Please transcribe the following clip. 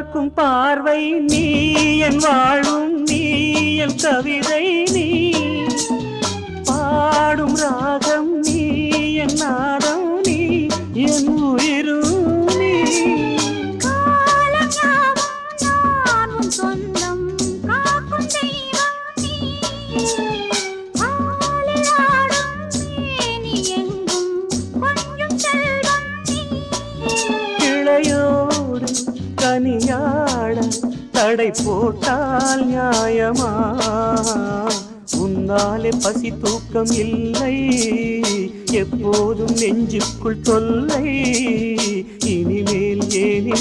பார்க்கும் பார்வை நீ என் வாழும் நீ என் கவிதை நீ பாடும் ராகம் நீ என் நாதம் நீ என் உயிரும் நீ சொந்தம் காக்கும் தெய்வம் நீ எங்கும் கொஞ்சம் செல்வம் நீ கிளையோடு கனியாட தடை போட்டால் நியாயமா உன்னாலே பசி தூக்கம் இல்லை எப்போதும் நெஞ்சுக்குள் தொல்லை இனிமேல் ஏனி